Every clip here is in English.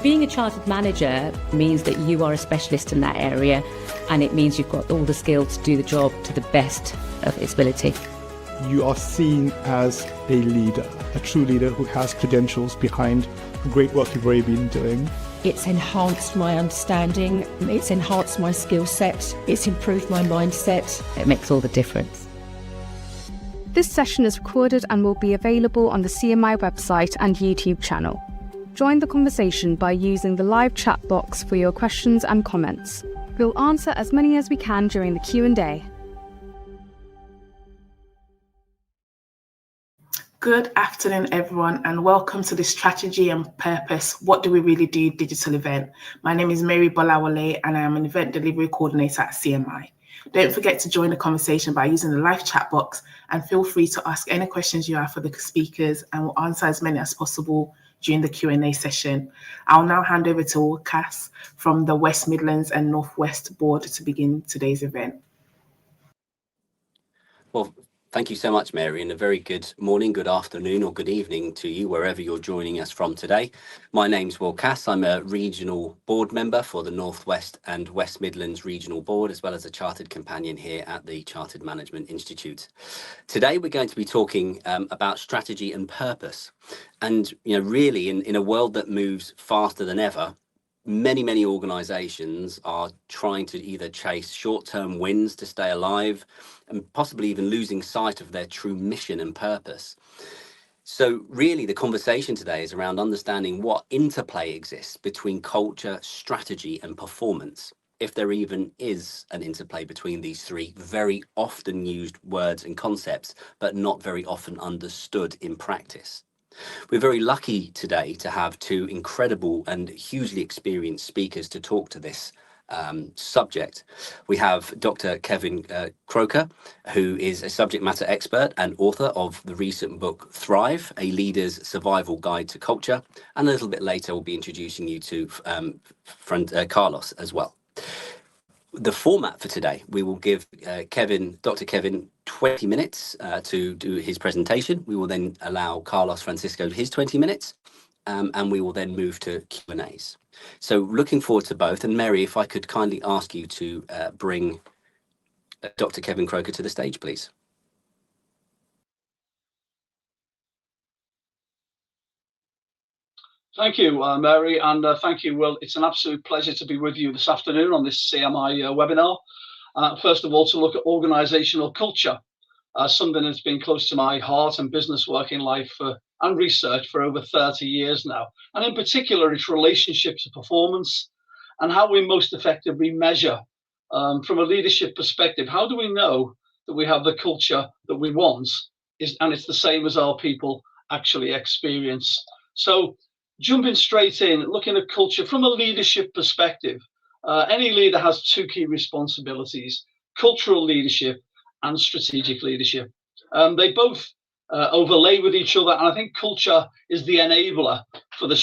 Being a chartered manager means that you are a specialist in that area, and it means you've got all the skills to do the job to the best of its ability. You are seen as a leader, a true leader who has credentials behind the great work you've already been doing. It's enhanced my understanding, it's enhanced my skill set, it's improved my mindset. It makes all the difference. This session is recorded and will be available on the CMI website and YouTube channel. Join the conversation by using the live chat box for your questions and comments. We'll answer as many as we can during the Q&A. Good afternoon, everyone, and welcome to the Strategy and Purpose, What Do We Really Do digital event. My name is Mary Bolawale, and I am an event delivery coordinator at CMI. Don't forget to join the conversation by using the live chat box, and feel free to ask any questions you have for the speakers, and we'll answer as many as possible during the Q&A session. I'll now hand over to Will Cass from the West Midlands and Northwest Board to begin today's event. Well, thank you so much, Mary, and a very good morning, good afternoon, or good evening to you, wherever you're joining us from today. My name's Will Cass. I'm a regional board member for the Northwest and West Midlands Regional Board, as well as a chartered companion here at the Chartered Management Institute. Today, we're going to be talking about strategy and purpose. And, really, in a world that moves faster than ever, many organizations are trying to either chase short-term wins to stay alive and possibly even losing sight of their true mission and purpose. So really the conversation today is around understanding what interplay exists between culture, strategy and performance, if there even is an interplay between these three very often used words and concepts, but not very often understood in practice. We're very lucky today to have two incredible and hugely experienced speakers to talk to this subject. We have Dr. Kevin Croker, who is a subject matter expert and author of the recent book Thrive, A Leader's Survival Guide to Culture. And a little bit later, we'll be introducing you to Carlos as well. The format for today, we will give Dr. Kevin 20 minutes to do his presentation. We will then allow Carlos Francisco his 20 minutes, and we will then move to Q&As. So looking forward to both. And Mary, if I could kindly ask you to bring Dr. Kevin Croker to the stage, please. Thank you, Mary, and thank you, Will. It's an absolute pleasure to be with you this afternoon on this CMI webinar. First of all, to look at organisational culture, something that's been close to my heart and business working life and research for over 30 years now. And in particular, its relationship to performance and how we most effectively measure from a leadership perspective. How do we know that we have the culture that we want and it's the same as our people actually experience? So jumping straight in, looking at culture from a leadership perspective, any leader has two key responsibilities: cultural leadership and strategic leadership. They both overlay with each other, and I think culture is the enabler for the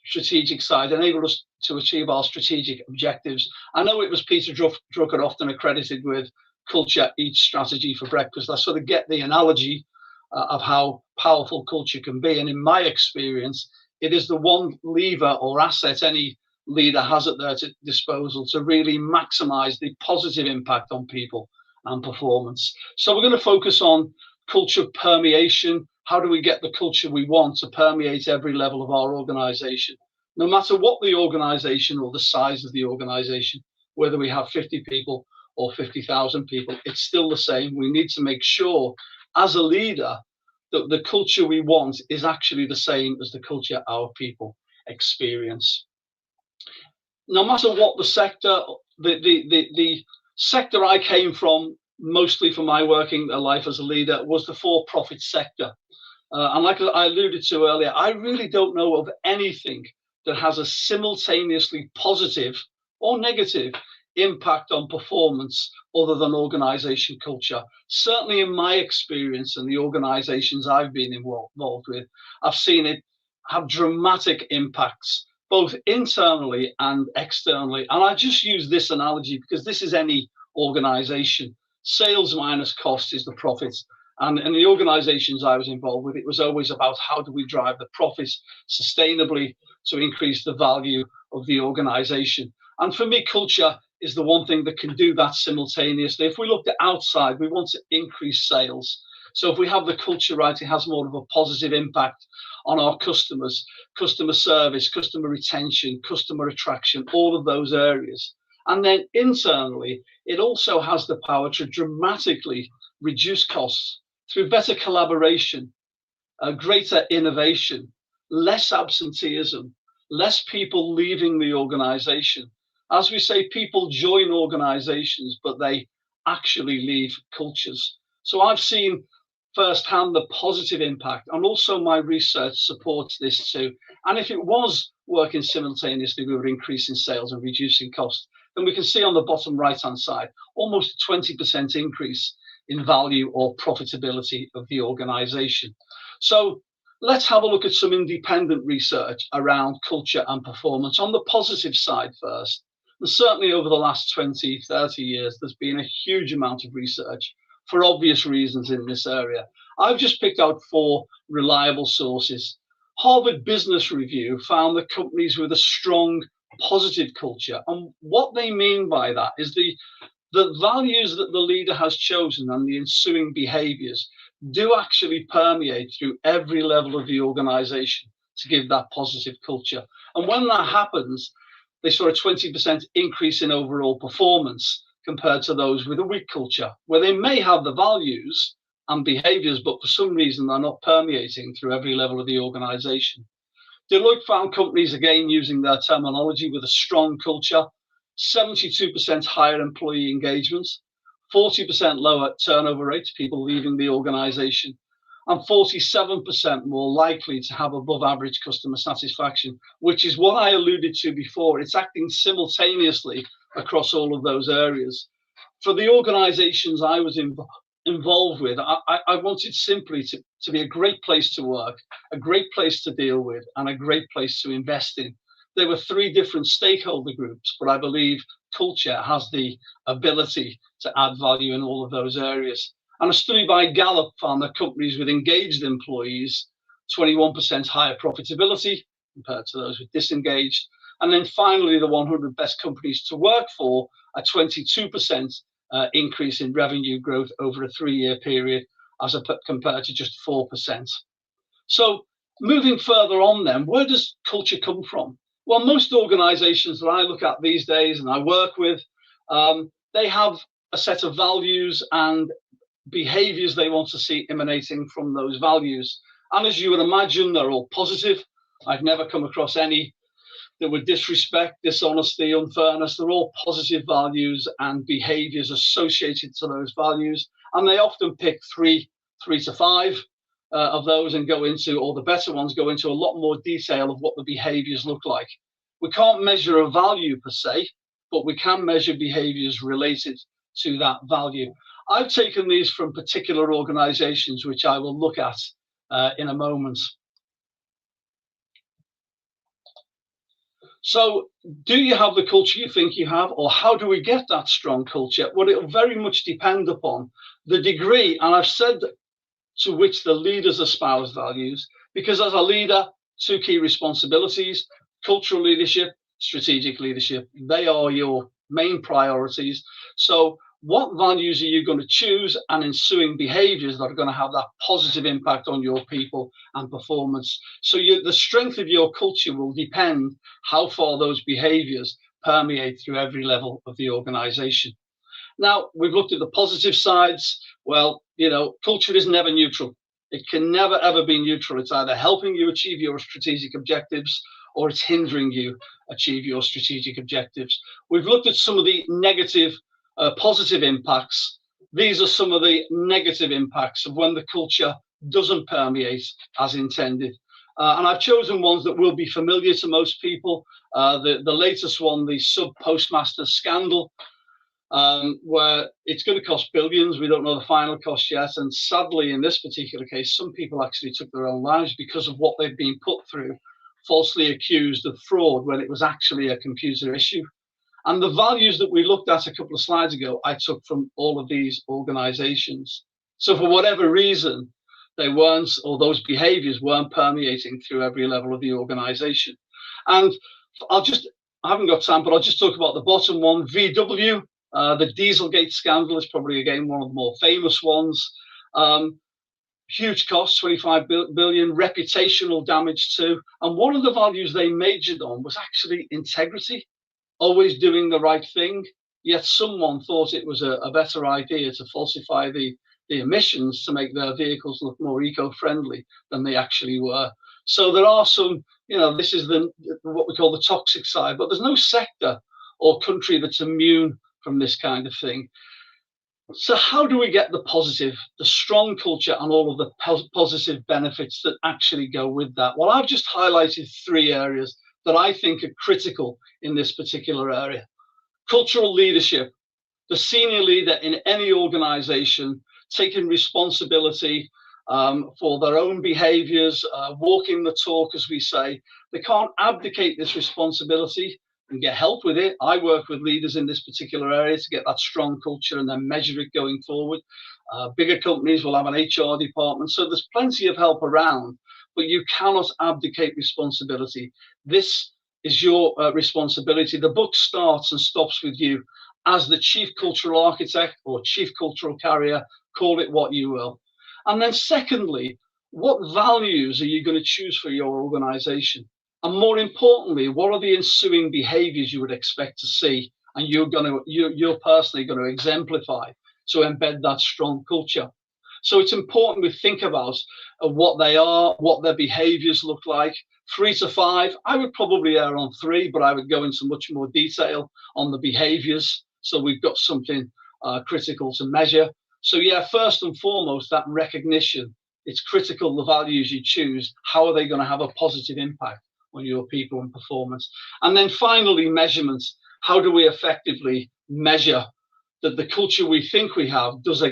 strategic side, enable us to achieve our strategic objectives. I know it was Peter Drucker often accredited with culture eats strategy for breakfast. I sort of get the analogy of how powerful culture can be, and in my experience, it is the one lever or asset any leader has at their disposal to really maximize the positive impact on people and performance. So we're going to focus on culture permeation. How do we get the culture we want to permeate every level of our organization? No matter what the organization or the size of the organization, whether we have 50 people or 50,000 people, it's still the same. We need to make sure as a leader that the culture we want is actually the same as the culture our people experience. No matter what the sector, the sector I came from, mostly for my working life as a leader, was the for-profit sector. And like I alluded to earlier, I really don't know of anything that has a simultaneously positive or negative impact on performance other than organization culture. Certainly in my experience and the organizations I've been involved with, I've seen it have dramatic impacts, both internally and externally. And I just use this analogy because this is any organization. Sales minus cost is the profit. And in the organizations I was involved with, it was always about how do we drive the profits sustainably to increase the value of the organization. And for me, culture is the one thing that can do that simultaneously. If we look at outside, we want to increase sales. So if we have the culture right, it has more of a positive impact on our customers, customer service, customer retention, customer attraction, all of those areas. And then internally, it also has the power to dramatically reduce costs through better collaboration, greater innovation, less absenteeism, less people leaving the organization. As we say, people join organizations, but they actually leave cultures. So I've seen firsthand the positive impact, and also my research supports this too. And if it was working simultaneously, we were increasing sales and reducing costs, then we can see on the bottom right-hand side, almost a 20% increase in value or profitability of the organization. So let's have a look at some independent research around culture and performance. On the positive side first, and certainly over the last 20, 30 years, there's been a huge amount of research for obvious reasons in this area. I've just picked out 4 reliable sources. Harvard Business Review found that companies with a strong positive culture, and what they mean by that is the values that the leader has chosen and the ensuing behaviors do actually permeate through every level of the organization to give that positive culture. And when that happens, they saw a 20% increase in overall performance compared to those with a weak culture, where they may have the values and behaviors, but for some reason they're not permeating through every level of the organization. Deloitte found companies, again using their terminology, with a strong culture, 72% higher employee engagement, 40% lower turnover rates, people leaving the organization, and 47% more likely to have above average customer satisfaction, which is what I alluded to before. It's acting simultaneously across all of those areas. For the organizations I was involved with, I wanted simply to be a great place to work, a great place to deal with, and a great place to invest in. There were 3 different stakeholder groups, but I believe culture has the ability to add value in all of those areas. And a study by Gallup found that companies with engaged employees, 21% higher profitability compared to those with disengaged. And then finally, the 100 best companies to work for, a 22% increase in revenue growth over a 3-year period, as compared to just 4%. So moving further on then, where does culture come from? Well, most organizations that I look at these days and I work with, they have a set of values and behaviors they want to see emanating from those values. And as you would imagine, they're all positive. I've never come across any that would disrespect, dishonesty, unfairness. They're all positive values and behaviors associated to those values. And they often pick three to five of those and go into, or the better ones go into a lot more detail of what the behaviors look like. We can't measure a value per se, but we can measure behaviors related to that value. I've taken these from particular organizations, which I will look at in a moment. So do you have the culture you think you have, or how do we get that strong culture? Well, it'll very much depend upon the degree, and I've said to which the leaders espouse values, because as a leader, 2 key responsibilities: cultural leadership, strategic leadership. They are your main priorities. So what values are you going to choose, and ensuing behaviors that are going to have that positive impact on your people and performance? So the strength of your culture will depend how far those behaviors permeate through every level of the organization. Now, we've looked at the positive sides. Well, culture is never neutral. It can never, ever be neutral. It's either helping you achieve your strategic objectives, or it's hindering you achieve your strategic objectives. We've looked at some of the negative, positive impacts. These are some of the negative impacts of when the culture doesn't permeate as intended. And I've chosen ones that will be familiar to most people. The latest one, the sub-postmaster scandal, where it's going to cost billions. We don't know the final cost yet. And sadly, in this particular case, some people actually took their own lives because of what they've been put through, falsely accused of fraud when it was actually a computer issue. And the values that we looked at a couple of slides ago, I took from all of these organizations. So for whatever reason, they weren't, or those behaviors weren't permeating through every level of the organization. And I haven't got time, but I'll just talk about the bottom one, VW. The Dieselgate scandal is probably, again, one of the more famous ones. Huge costs, 25 billion, reputational damage too. And one of the values they majored on was actually integrity, always doing the right thing. Yet someone thought it was a better idea to falsify the emissions to make their vehicles look more eco-friendly than they actually were. So there are some, this is what we call the toxic side, but there's no sector or country that's immune from this kind of thing. So how do we get the positive, the strong culture, and all of the positive benefits that actually go with that? Well, I've just highlighted 3 areas that I think are critical in this particular area. Cultural leadership, the senior leader in any organization taking responsibility for their own behaviors, walking the talk, as we say. They can't abdicate this responsibility and get help with it. I work with leaders in this particular area to get that strong culture and then measure it going forward. Bigger companies will have an HR department, so there's plenty of help around, but you cannot abdicate responsibility. This is your responsibility. The book starts and stops with you as the chief cultural architect or chief cultural carrier, call it what you will. And then secondly, what values are you going to choose for your organization? And more importantly, what are the ensuing behaviors you would expect to see and you're personally going to exemplify to embed that strong culture? So it's important we think about what they are, what their behaviors look like. 3 to 5, I would probably err on 3, but I would go into much more detail on the behaviors. So we've got something critical to measure. So yeah, first and foremost, that recognition, it's critical the values you choose, how are they going to have a positive impact on your people and performance? And then finally, measurements. How do we effectively measure that the culture we think we have does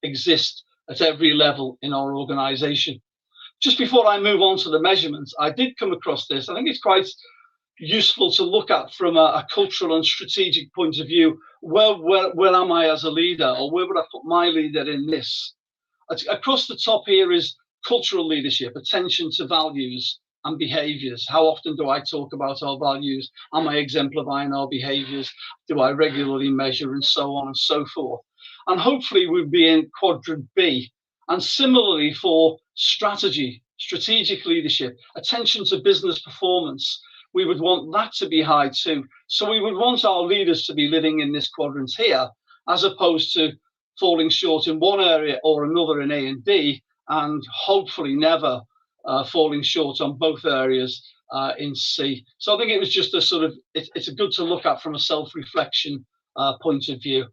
exist at every level in our organization? Just before I move on to the measurements, I did come across this. I think it's quite useful to look at from a cultural and strategic point of view. Where am I as a leader, or where would I put my leader in this? Across the top here is cultural leadership, attention to values and behaviors. How often do I talk about our values? Am I exemplifying our behaviors? Do I regularly measure, and so on and so forth? And hopefully we'll be in quadrant B. And similarly for strategy, strategic leadership, attention to business performance, we would want that to be high too. So we would want our leaders to be living in this quadrant here, as opposed to falling short in one area or another in A and D, and hopefully never falling short on both areas in C. So I think it was just a sort of, it's a good to look at from a self-reflection point of view.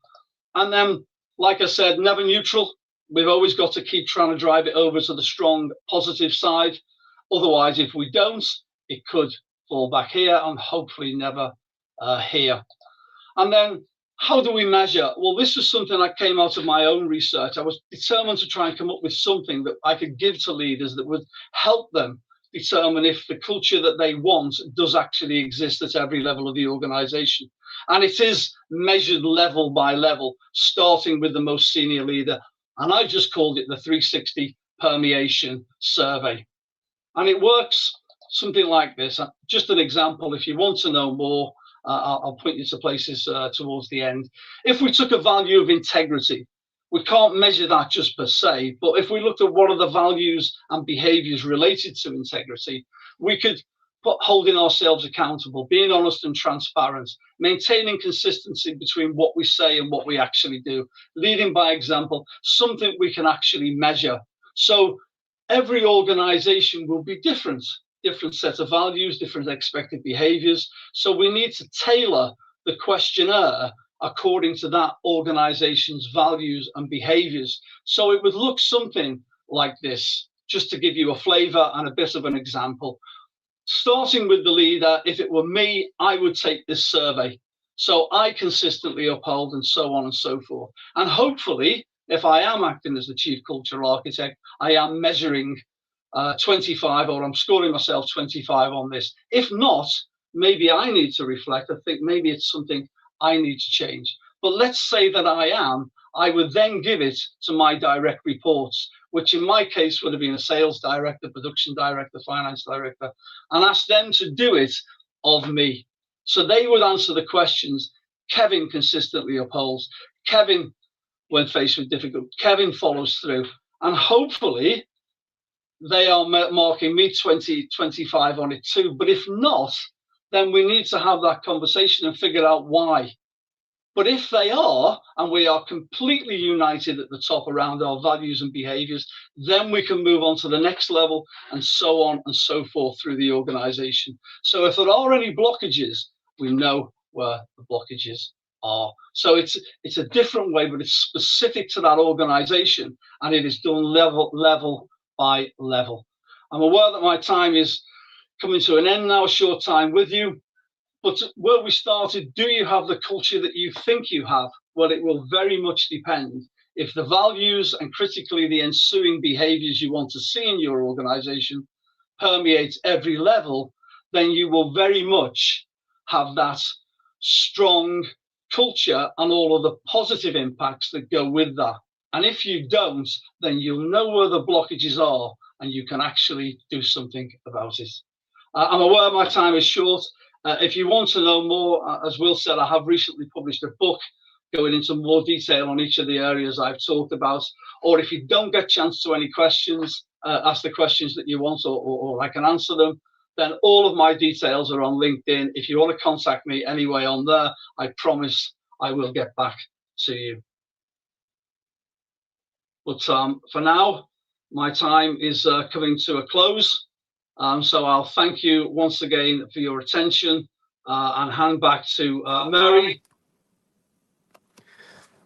And then, like I said, never neutral. We've always got to keep trying to drive it over to the strong positive side. Otherwise, if we don't, it could fall back here and hopefully never here. And then how do we measure? Well, this was something that came out of my own research. I was determined to try and come up with something that I could give to leaders that would help them determine if the culture that they want does actually exist at every level of the organization. And it is measured level by level, starting with the most senior leader. And I just called it the 360 permeation survey. And it works something like this. Just an example, if you want to know more, I'll point you to places towards the end. If we took a value of integrity, we can't measure that just per se, but if we looked at what are the values and behaviors related to integrity, we could put holding ourselves accountable, being honest and transparent, maintaining consistency between what we say and what we actually do, leading by example, something we can actually measure. So every organization will be different set of values, different expected behaviors. So we need to tailor the questionnaire according to that organization's values and behaviors. So it would look something like this, just to give you a flavor and a bit of an example. Starting with the leader, if it were me, I would take this survey. So I consistently uphold, and so on and so forth. And hopefully, if I am acting as the chief cultural architect, I am measuring 25, or I'm scoring myself 25 on this. If not, maybe I need to reflect. I think maybe it's something I need to change. But let's say that I am, I would then give it to my direct reports, which in my case would have been a sales director, production director, finance director, and ask them to do it of me. So they would answer the questions Kevin consistently upholds. Kevin, when faced with difficulty, Kevin follows through. And hopefully they are marking me 20-25 on it too. But if not, then we need to have that conversation and figure out why. But if they are, and we are completely united at the top around our values and behaviors, then we can move on to the next level and so on and so forth through the organization. So if there are any blockages, we know where the blockages are. So it's a different way, but it's specific to that organization, and it is done level by level. I'm aware that my time is coming to an end now, a short time with you. But where we started, do you have the culture that you think you have? Well, it will very much depend. If the values and critically the ensuing behaviors you want to see in your organization permeates every level, then you will very much have that strong culture and all of the positive impacts that go with that. And if you don't, then you'll know where the blockages are and you can actually do something about it. I'm aware my time is short. If you want to know more, as Will said, I have recently published a book going into more detail on each of the areas I've talked about. Or if you don't get a chance to any questions, ask the questions that you want, or I can answer them, then all of my details are on LinkedIn. If you want to contact me anyway on there, I promise I will get back to you. But for now, my time is coming to a close. So I'll thank you once again for your attention and hand back to Mary.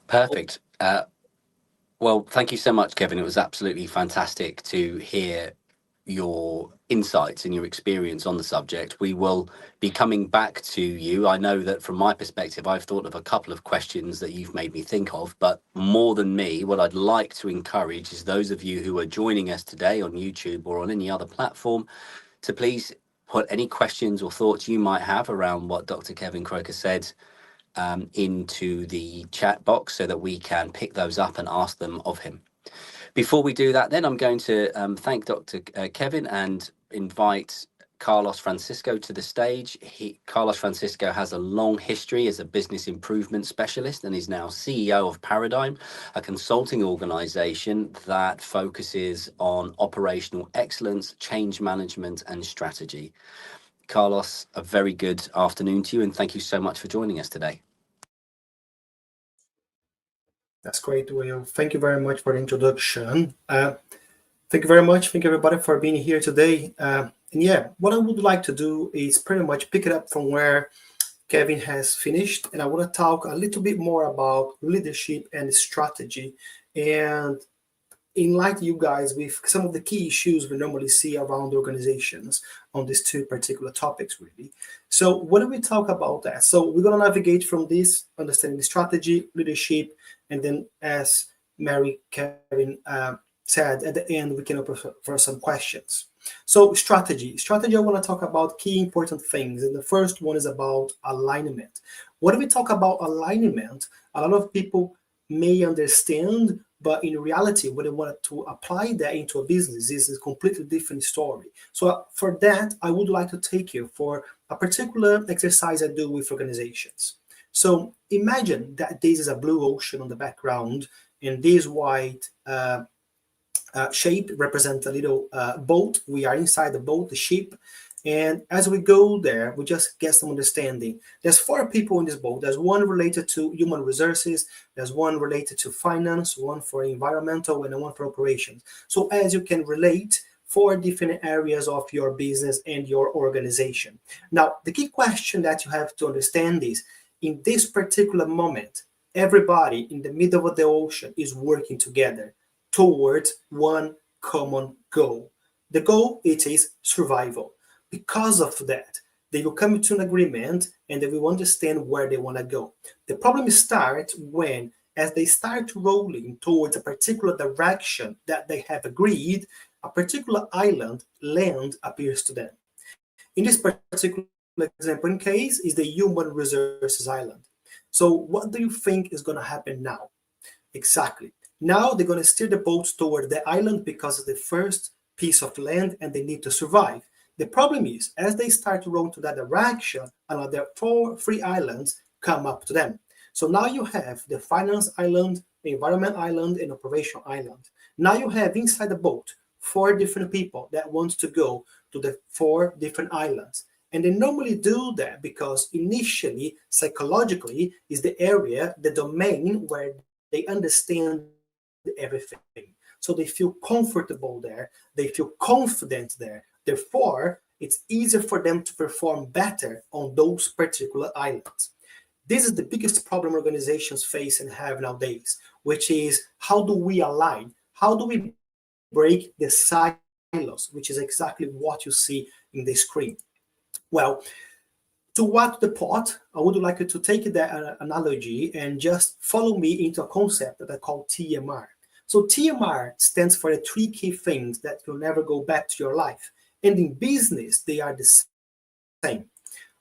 Perfect. Well, thank you so much, Kevin. It was absolutely fantastic to hear your insights and your experience on the subject. We will be coming back to you. I know that from my perspective, I've thought of a couple of questions that you've made me think of, but more than me, what I'd like to encourage is those of you who are joining us today on YouTube or on any other platform to please put any questions or thoughts you might have around what Dr. Kevin Croker said into the chat box so that we can pick those up and ask them of him. Before we do that, then I'm going to thank Dr. Kevin and invite Carlos Francisco to the stage. Carlos Francisco has a long history as a business improvement specialist and is now CEO of Paradigm, a consulting organization that focuses on operational excellence, change management, and strategy. Carlos, a very good afternoon to you, and thank you so much for joining us today. That's great, Will. Thank you very much for the introduction. Thank you very much. Thank you, everybody, for being here today. And yeah, what I would like to do is pretty much pick it up from where Kevin has finished. And I want to talk a little bit more about leadership and strategy and enlighten you guys with some of the key issues we normally see around organizations on these two particular topics, really. So when do we talk about that? So we're going to navigate from this, understanding the strategy, leadership, and then as Mary Kevin said, at the end, we can open for some questions. So strategy, I want to talk about key important things. And the first one is about alignment. When we talk about alignment, a lot of people may understand, but in reality, when they want to apply that into a business, this is a completely different story. So for that, I would like to take you for a particular exercise I do with organizations. So imagine that this is a blue ocean on the background, and this white shape represents a little boat. We are inside the boat, the ship. And as we go there, we just get some understanding. There's 4 people in this boat. There's one related to human resources. There's one related to finance, one for environmental, and one for operations. So as you can relate, 4 different areas of your business and your organization. Now, the key question that you have to understand is, in this particular moment, everybody in the middle of the ocean is working together towards one common goal. The goal, it is survival. Because of that, they will come to an agreement and they will understand where they want to go. The problem starts when, as they start rolling towards a particular direction that they have agreed, a particular land appears to them. In this particular example in case is the human resources island. So what do you think is going to happen now? Exactly. Now they're going to steer the boats toward the island because of the first piece of land and they need to survive. The problem is, as they start to row to that direction, another 3 islands come up to them. So now you have the finance island, the environment island, and operational island. Now you have inside the boat 4 different people that want to go to the 4 different islands. And they normally do that because initially, psychologically, is the area, the domain where they understand everything. So they feel comfortable there, they feel confident there. Therefore, it's easier for them to perform better on those particular islands. This is the biggest problem organizations face and have nowadays, which is how do we align? How do we break the silos, which is exactly what you see in the screen? Well, to what the pot, I would like you to take that analogy and just follow me into a concept that I call TMR. So TMR stands for the 3 key things that will never go back to your life. And in business, they are the same,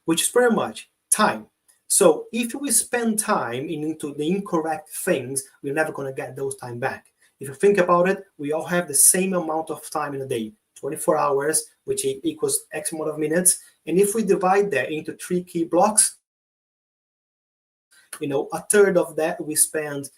which is pretty much time. So if we spend time into the incorrect things, we're never going to get those time back. If you think about it, we all have the same amount of time in a day, 24 hours, which equals X amount of minutes. And if we divide that into 3 key blocks, a third of that we spend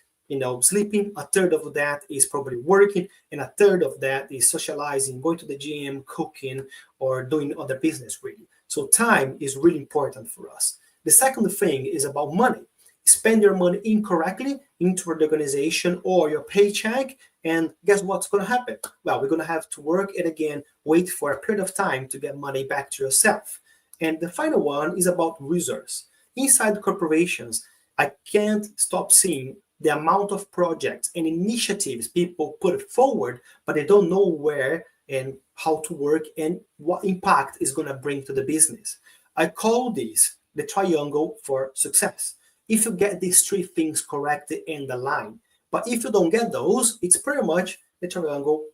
sleeping, a third of that is probably working, and a third of that is socializing, going to the gym, cooking, or doing other business, really. So time is really important for us. The second thing is about money. Spend your money incorrectly into the organization or your paycheck, and guess what's going to happen? Well, we're going to have to work and again, wait for a period of time to get money back to yourself. And the final one is about resource. Inside corporations, I can't stop seeing the amount of projects and initiatives people put forward, but they don't know where and how to work and what impact is going to bring to the business. I call this the triangle for success. If you get these 3 things correct and aligned, but if you don't get those, it's pretty much the triangle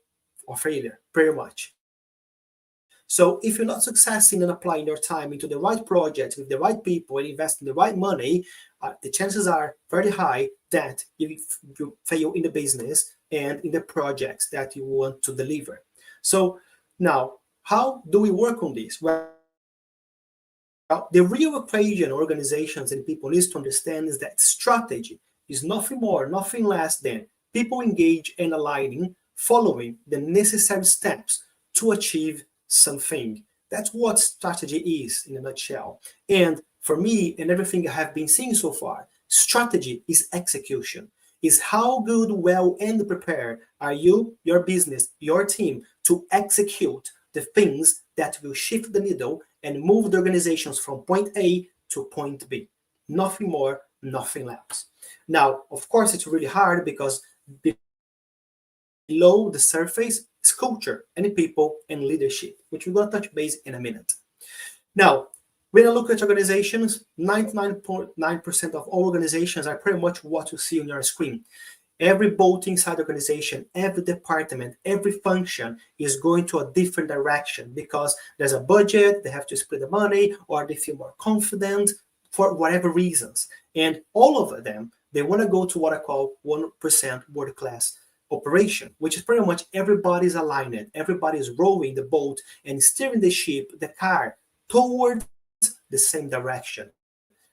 of failure, pretty much. So if you're not successing in applying your time into the right projects with the right people and investing the right money, the chances are very high that you fail in the business and in the projects that you want to deliver. So now, how do we work on this? Well, the real equation organizations and people need to understand is that strategy is nothing more, nothing less than people engage and aligning, following the necessary steps to achieve something. That's what strategy is in a nutshell. And for me and everything I have been seeing so far, strategy is execution. Is how good, well, and prepared are you, your business, your team to execute the things that will shift the needle and move the organizations from point A to point B. Nothing more, nothing less. Now, of course, it's really hard because below the surface is culture and people and leadership, which we're going to touch base in a minute. Now, when I look at organizations, 99.9% of all organizations are pretty much what you see on your screen. Every boat inside the organization, every department, every function is going to a different direction because there's a budget, they have to split the money, or they feel more confident for whatever reasons. And all of them, they want to go to what I call 1% world-class operation, which is pretty much everybody's aligned, everybody's rowing the boat and steering the ship, the car, toward the same direction.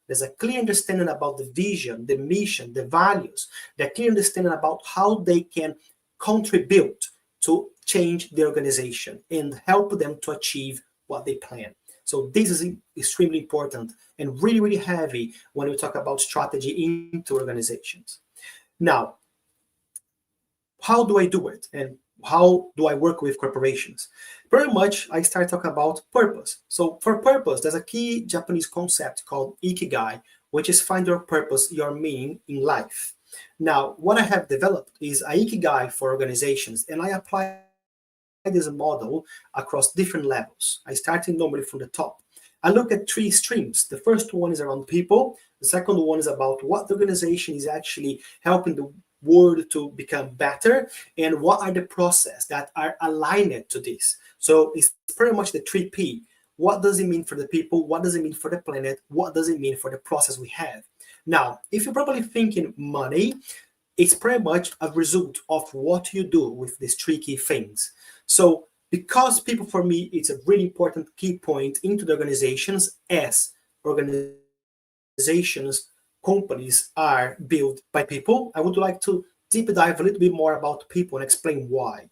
There's a clear understanding about the vision, the mission, the values, the clear understanding about how they can contribute to change the organization and help them to achieve what they plan. So this is extremely important and really, really heavy when we talk about strategy into organizations. Now, how do I do it? And how do I work with corporations? Very much, I start talking about purpose. So for purpose, there's a key Japanese concept called ikigai, which is find your purpose, your meaning in life. Now, what I have developed is a ikigai for organizations, and I apply this model across different levels. I started normally from the top. I look at 3 streams. The first one is around people. The second one is about what the organization is actually helping the world to become better, and what are the processes that are aligned to this. So it's pretty much the 3P. What does it mean for the people? What does it mean for the planet? What does it mean for the process we have? Now, if you're probably thinking money, it's pretty much a result of what you do with these three key things. So because people, for me, it's a really important key point into the organizations, as organizations, companies are built by people. I would like to deep dive a little bit more about people and explain why.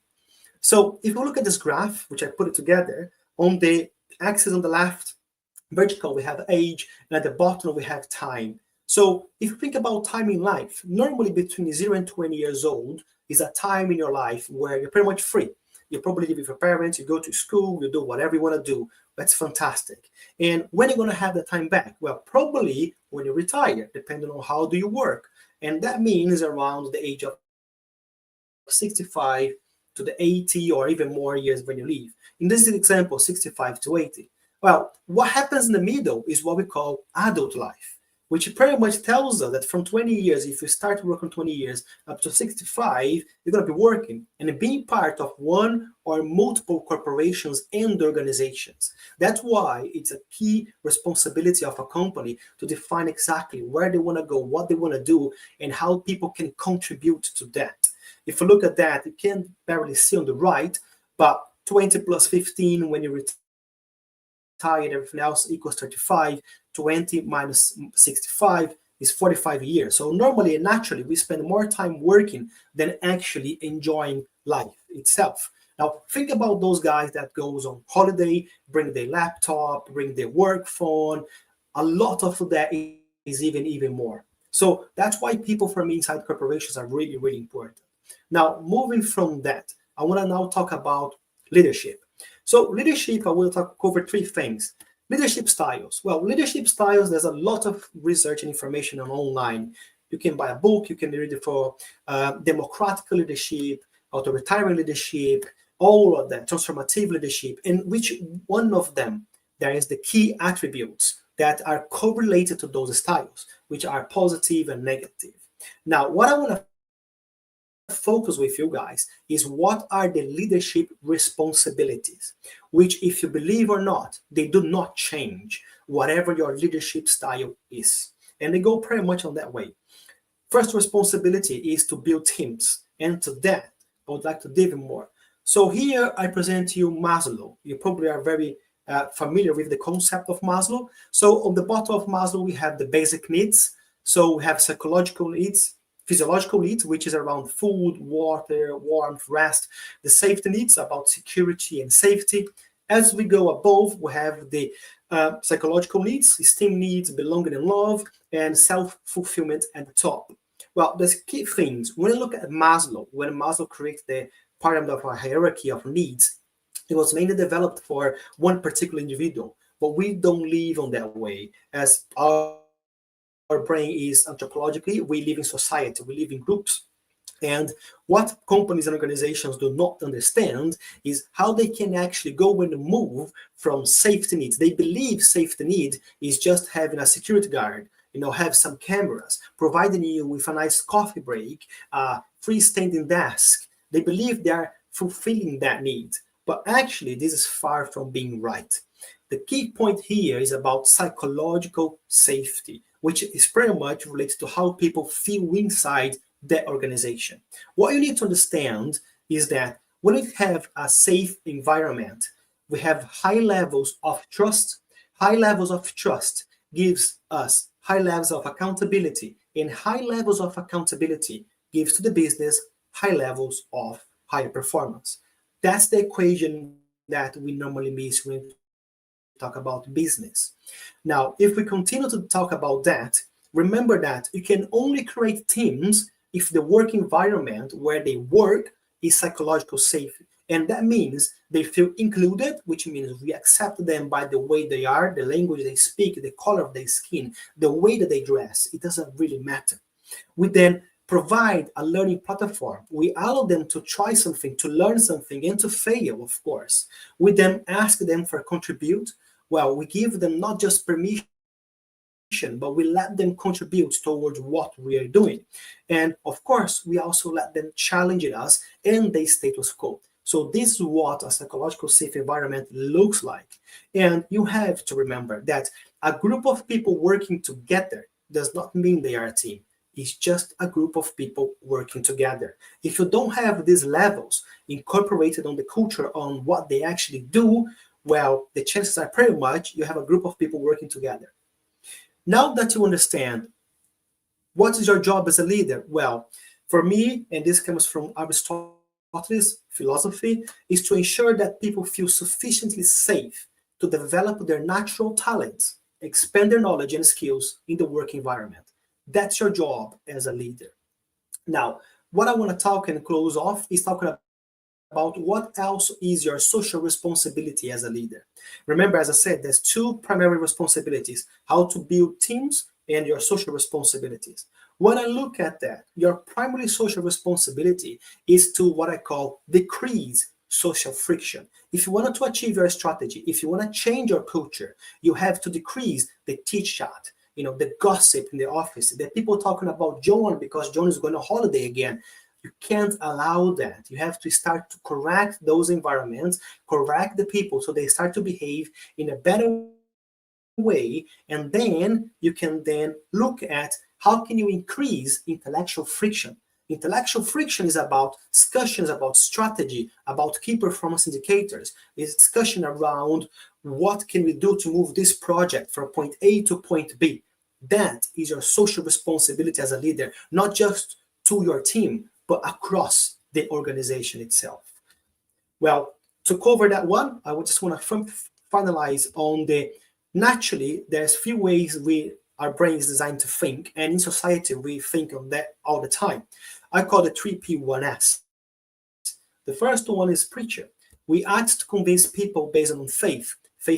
So if you look at this graph, which I put it together, on the axis on the left, vertical, we have age, and at the bottom, we have time. So if you think about time in life, normally between 0 and 20 years old is a time in your life where you're pretty much free. You probably live with your parents, you go to school, you do whatever you want to do. That's fantastic. And when are you going to have the time back? Well, probably when you retire, depending on how do you work. And that means around the age of 65 to the 80 or even more years when you leave. In this example, 65 to 80. Well, what happens in the middle is what we call adult life, which pretty much tells us that from 20 years, if you start working 20 years up to 65, you're going to be working and being part of one or multiple corporations and organizations. That's why it's a key responsibility of a company to define exactly where they want to go, what they want to do, and how people can contribute to that. If you look at that, you can barely see on the right, but 20 plus 15 when you retire, everything else equals 35. 20 minus 65 is 45 years. So normally and naturally, we spend more time working than actually enjoying life itself. Now, think about those guys that goes on holiday, bring their laptop, bring their work phone. A lot of that is even more. So that's why people from inside corporations are really, really important. Now, moving from that, I want to now talk about leadership. So leadership, I will cover three things. Leadership styles. Well, leadership styles, there's a lot of research and information online. You can buy a book, you can read it for democratic leadership, authoritarian leadership, all of that, transformative leadership, and which one of them, there is the key attributes that are correlated to those styles, which are positive and negative. Now, what I want to focus with you guys is what are the leadership responsibilities, which, if you believe or not, they do not change whatever your leadership style is. And they go pretty much on that way. First responsibility is to build teams. And to that, I would like to dive in more. So here I present to you Maslow. You probably are very familiar with the concept of Maslow. So on the bottom of Maslow, we have the basic needs. So we have psychological needs, physiological needs, which is around food, water, warmth, rest. The safety needs, about security and safety. As we go above, we have the psychological needs, esteem needs, belonging and love, and self-fulfillment at the top. Well, there's key things. When you look at Maslow, when Maslow created the paradigm of a hierarchy of needs, it was mainly developed for one particular individual, but we don't live on that way. As our brain is anthropologically, we live in society, we live in groups. And what companies and organizations do not understand is how they can actually go and move from safety needs. They believe safety need is just having a security guard, have some cameras, providing you with a nice coffee break, freestanding desk. They believe they are fulfilling that need. But actually, this is far from being right. The key point here is about psychological safety, which is pretty much related to how people feel inside the organization. What you need to understand is that when we have a safe environment, we have high levels of trust. High levels of trust gives us high levels of accountability, and high levels of accountability gives to the business high levels of higher performance. That's the equation that we normally miss when we talk about business. Now, if we continue to talk about that, remember that you can only create teams if the work environment where they work is psychological safe. And that means they feel included, which means we accept them by the way they are, the language they speak, the color of their skin, the way that they dress. It doesn't really matter. We then provide a learning platform. We allow them to try something, to learn something, and to fail, of course. We then ask them for contribute. Well, we give them not just permission, but we let them contribute towards what we are doing. And of course, we also let them challenge us and their status quo. So this is what a psychological safe environment looks like. And you have to remember that a group of people working together does not mean they are a team. It's just a group of people working together. If you don't have these levels incorporated on the culture on what they actually do, well, the chances are pretty much you have a group of people working together. Now that you understand what is your job as a leader, well, for me, and this comes from Aristotle's philosophy, is to ensure that people feel sufficiently safe to develop their natural talents, expand their knowledge and skills in the work environment. That's your job as a leader. Now, what I want to talk and close off is talking about what else is your social responsibility as a leader. Remember, as I said, there's two primary responsibilities: how to build teams and your social responsibilities. When I look at that, your primary social responsibility is to what I call decrease social friction. If you want to achieve your strategy, if you want to change your culture, you have to decrease the chit chat, the gossip in the office, the people talking about John because John is going on holiday again. You can't allow that. You have to start to correct those environments, correct the people so they start to behave in a better way, and then you can then look at how can you increase intellectual friction. Intellectual friction is about discussions about strategy, about key performance indicators. It's discussion around what can we do to move this project from point A to point B. That is your social responsibility as a leader, not just to your team, but across the organization itself. Well, to cover that one, I would just want to finalize on naturally, there's few ways our brain is designed to think, and in society, we think of that all the time. I call it 3P1S. The first one is preacher. We act to convince people based on faith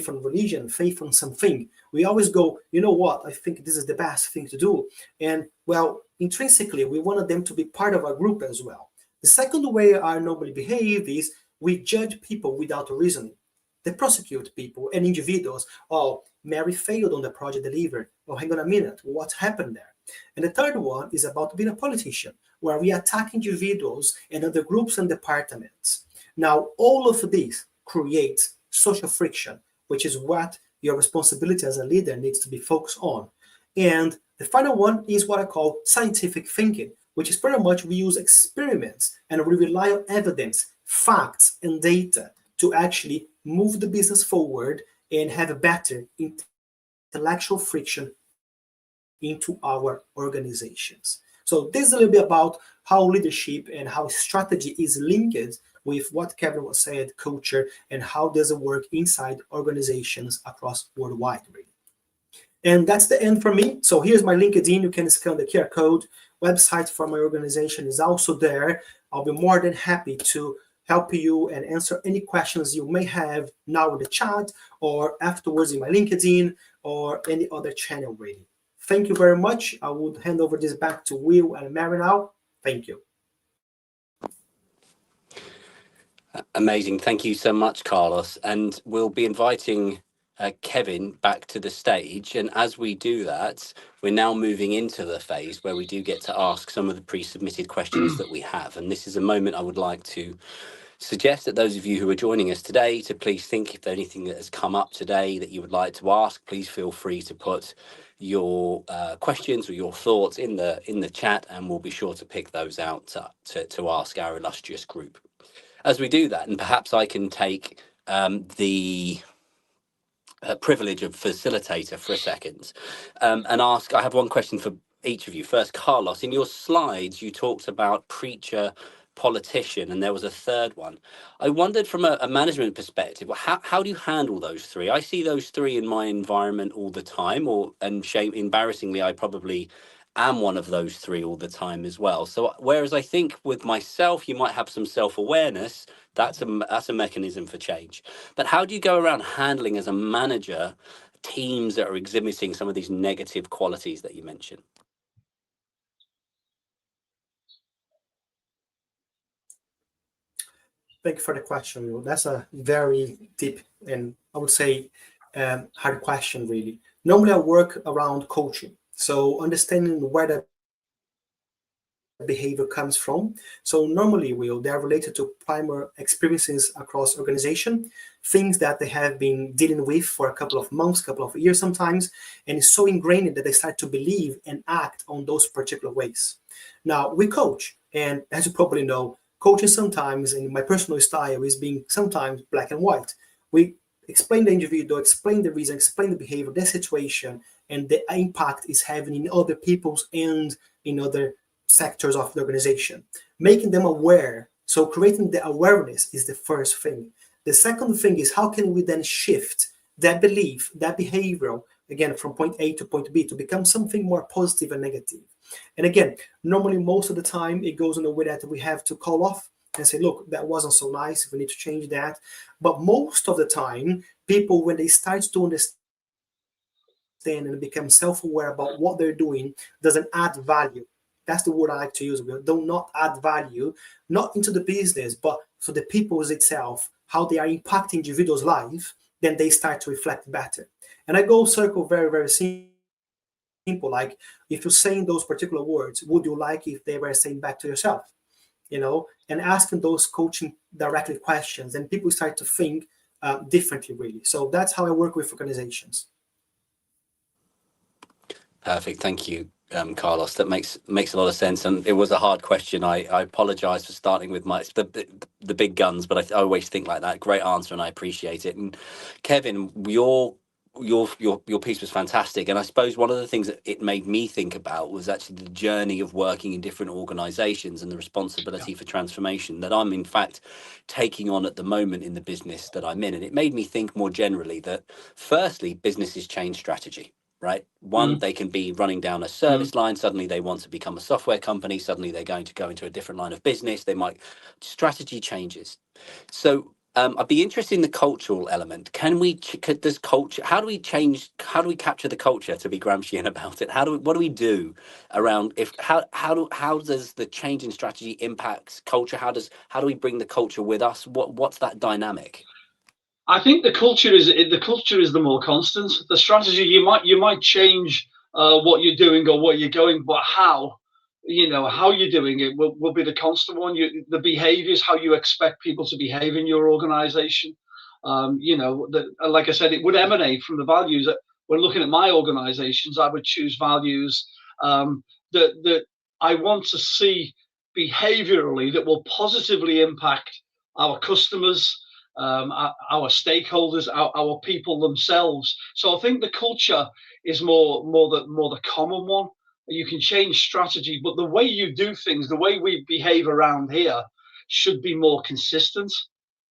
on religion, faith on something. We always go, you know what, I think this is the best thing to do. And well, intrinsically, we wanted them to be part of our group as well. The second way I normally behave is we judge people without reasoning. They prosecute people and individuals. Oh, Mary failed on the project delivered. Oh, hang on a minute, what happened there? And the third one is about being a politician, where we attack individuals and other groups and departments. Now, all of these create social friction, which is what your responsibility as a leader needs to be focused on. And the final one is what I call scientific thinking, which is pretty much we use experiments and we rely on evidence, facts, and data to actually move the business forward and have a better intellectual friction into our organizations. So this is a little bit about how leadership and how strategy is linked with what Kevin was said, culture, and how does it work inside organizations across worldwide, really. And that's the end for me. So here's my LinkedIn. You can scan the QR code. Website for my organization is also there. I'll be more than happy to help you and answer any questions you may have now in the chat or afterwards in my LinkedIn or any other channel, really. Thank you very much. I would hand over this back to Will and Mary now. Thank you. Amazing. Thank you so much, Carlos. And we'll be inviting Kevin back to the stage. And as we do that, we're now moving into the phase where we do get to ask some of the pre-submitted questions that we have. And this is a moment I would like to suggest that those of you who are joining us today to please think if there's anything that has come up today that you would like to ask. Please feel free to put your questions or your thoughts in the chat, and we'll be sure to pick those out to ask our illustrious group. As we do that, and perhaps I can take the privilege of facilitator for a second and ask, I have one question for each of you. First, Carlos, in your slides, you talked about preacher, politician, and there was a third one. I wondered from a management perspective, how do you handle those three? I see those three in my environment all the time, embarrassingly, I probably am one of those three all the time as well. So whereas I think with myself, you might have some self-awareness, that's a mechanism for change. But how do you go around handling as a manager teams that are exhibiting some of these negative qualities that you mentioned? Thank you for the question, Will. That's a very deep and I would say hard question, really. Normally, I work around coaching. So understanding where the behavior comes from. So normally, they are related to prior experiences across organization, things that they have been dealing with for a couple of months, couple of years sometimes, and it's so ingrained that they start to believe and act on those particular ways. Now, we coach, and as you probably know, coaching sometimes, in my personal style, is being sometimes black and white. We explain the individual, explain the reason, explain the behavior, the situation, and the impact it's having in other people's and in other sectors of the organization, making them aware. So creating the awareness is the first thing. The second thing is, how can we then shift that belief, that behavioral, again, from point A to point B to become something more positive and negative? And again, normally most of the time it goes in a way that we have to call off and say, look, that wasn't so nice, we need to change that. But most of the time, people, when they start to understand and become self-aware about what they're doing, doesn't add value. That's the word I like to use. We do not add value, not into the business, but for the people itself, how they are impacting individuals' life, then they start to reflect better. And I go circle very, very simple. Like, if you're saying those particular words, would you like if they were saying back to yourself? And asking those coaching directly questions, and people start to think differently, really. So that's how I work with organizations. Perfect. Thank you, Carlos. That makes a lot of sense. And it was a hard question. I apologize for starting with the big guns, but I always think like that. Great answer, and I appreciate it. And Kevin, your piece was fantastic. And I suppose one of the things that it made me think about was actually the journey of working in different organizations and the responsibility for transformation that I'm in fact taking on at the moment in the business that I'm in. And it made me think more generally that firstly, businesses change strategy. Right. One, they can be running down a service line. Suddenly they want to become a software company. Suddenly they're going to go into a different line of business. Strategy changes. So I'd be interested in the cultural element. How do we capture the culture, to be Gramscian about it? What do we do around how does the change in strategy impact culture? How do we bring the culture with us? What's that dynamic? I think the culture is the more constant. The strategy, you might change what you're doing or where you're going, but how you're doing it will be the constant one. The behaviors, how you expect people to behave in your organization. Like I said, it would emanate from the values. When looking at my organizations, I would choose values that I want to see behaviorally that will positively impact our customers, our stakeholders, our people themselves. So I think the culture is more the common one. You can change strategy, but the way you do things, the way we behave around here, should be more consistent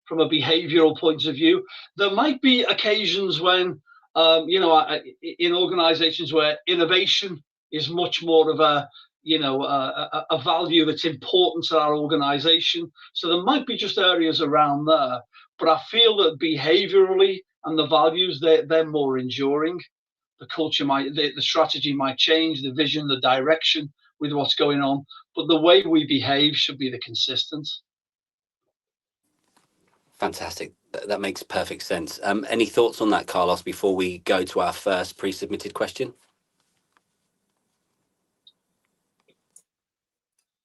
from a behavioral point of view. There might be occasions when, in organizations where innovation is much more of a value that's important to our organization. So there might be just areas around there. But I feel that behaviorally and the values, they're more enduring. The culture the strategy might change, the vision, the direction with what's going on, but the way we behave should be the consistent. Fantastic. That makes perfect sense. Any thoughts on that, Carlos, before we go to our first pre-submitted question?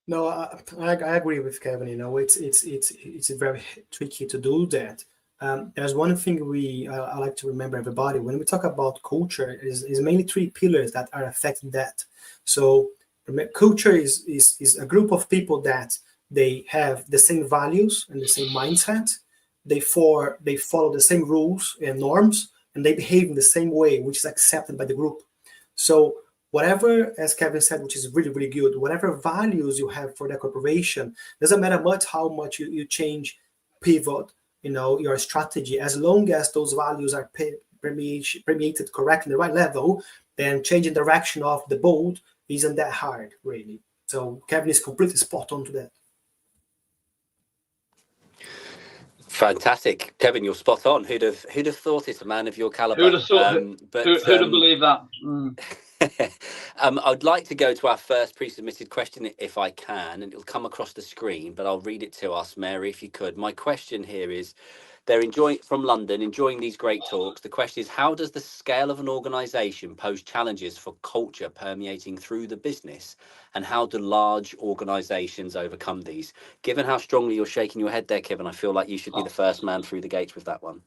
No, I agree with Kevin. It's very tricky to do that. There's one thing I like to remember, everybody, when we talk about culture, is mainly three pillars that are affecting that. So culture is a group of people that they have the same values and the same mindset. They follow the same rules and norms, and they behave in the same way, which is accepted by the group. So whatever, as Kevin said, which is really, really good, whatever values you have for the corporation, doesn't matter much how much you change, pivot, your strategy, as long as those values are permeated correctly in the right level, then changing direction of the boat isn't that hard, really. So Kevin is completely spot on to that. Fantastic, Kevin. You're spot on. Who'd have thought it? A man of your caliber. Who'd have thought? Who'd have believed that? I'd like to go to our first pre-submitted question, if I can, and it'll come across the screen, but I'll read it to us, Mary, if you could. My question here is, They're enjoying from London, enjoying these great talks. The question is, how does the scale of an organization pose challenges for culture permeating through the business? And how do large organizations overcome these? Given how strongly you're shaking your head there, Kevin, I feel like you should be the first man through the gates with that one.